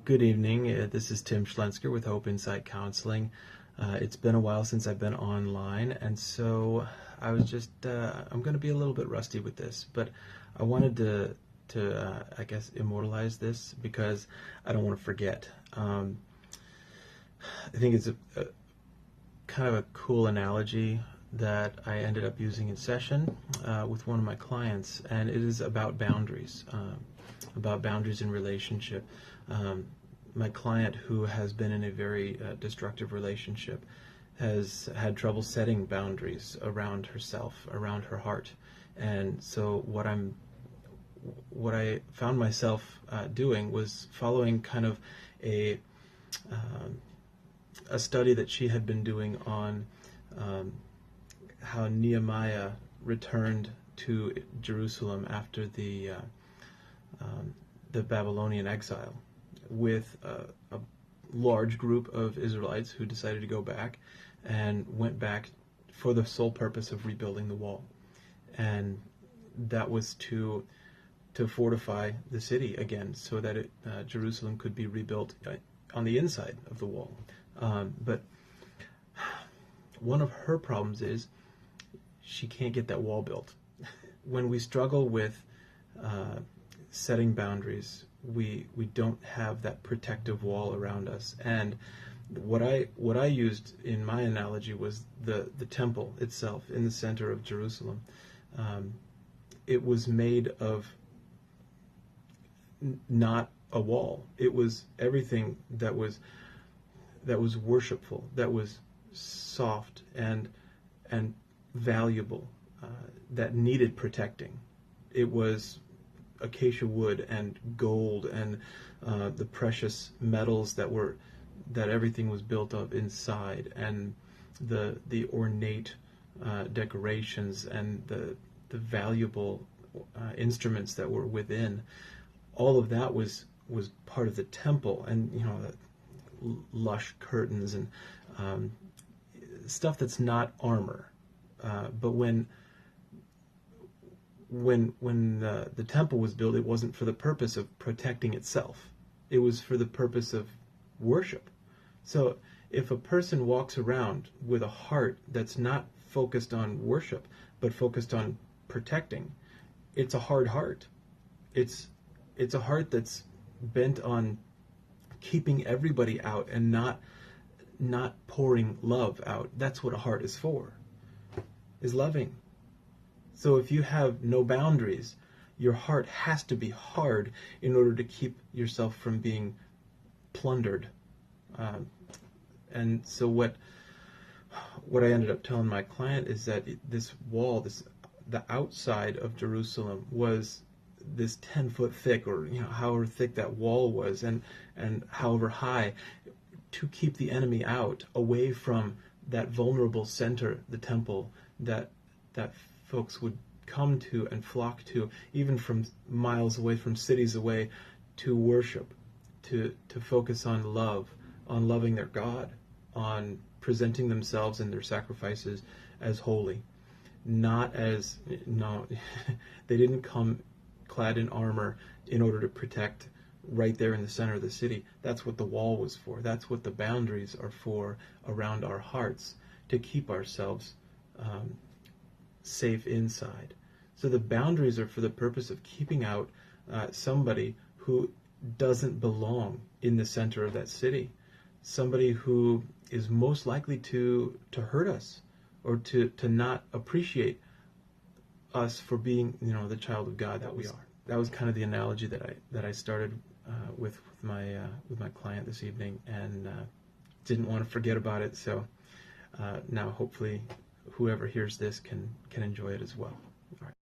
Good evening. This is Tim Schlensker with Hope Insight Counseling. It's been a while since I've been online, and so I was I'm going to be a little bit rusty with this, but I wanted to I guess, immortalize this because I don't want to forget. I think it's a kind of a cool analogy that I ended up using in session with one of my clients, and it is about boundaries in relationship. My client, who has been in a very destructive relationship, has had trouble setting boundaries around herself, around her heart. And so what I found myself doing was following kind of a study that she had been doing on how Nehemiah returned to Jerusalem after the Babylonian exile, with a large group of Israelites who decided to go back and went back for the sole purpose of rebuilding the wall. And that was to fortify the city again so that Jerusalem could be rebuilt on the inside of the wall. But one of her problems is she can't get that wall built. When we struggle with setting boundaries, we don't have that protective wall around us. And what I used in my analogy was the temple itself in the center of Jerusalem. It was made of not a wall. It was everything that was worshipful, that was soft and valuable, that needed protecting. It was acacia wood and gold and the precious metals that everything was built of inside, and the ornate decorations and the valuable instruments that were within. All of that was part of the temple, and the lush curtains and stuff that's not armor. But when the temple was built, it wasn't for the purpose of protecting itself. It was for the purpose of worship. So if a person walks around with a heart that's not focused on worship, but focused on protecting, it's a hard heart. It's a heart that's bent on keeping everybody out and not pouring love out. That's what a heart is for, is loving. So if you have no boundaries, your heart has to be hard in order to keep yourself from being plundered. And so what I ended up telling my client is that this wall, the outside of Jerusalem, was this 10-foot thick, or however thick that wall was, and however high, to keep the enemy out, away from that vulnerable center, the temple, that folks would come to and flock to, even from miles away, from cities away, to worship, to focus on love, on loving their God, on presenting themselves and their sacrifices as holy. Not as, no, they didn't come clad in armor in order to protect right there in the center of the city. That's what the wall was for. That's what the boundaries are for around our hearts, to keep ourselves safe inside. So the boundaries are for the purpose of keeping out somebody who doesn't belong in the center of that city, somebody who is most likely to hurt us, or to not appreciate us for being the child of God that we are. That was kind of the analogy that I started with my client this evening, and didn't want to forget about it. So now hopefully whoever hears this can enjoy it as well. All right.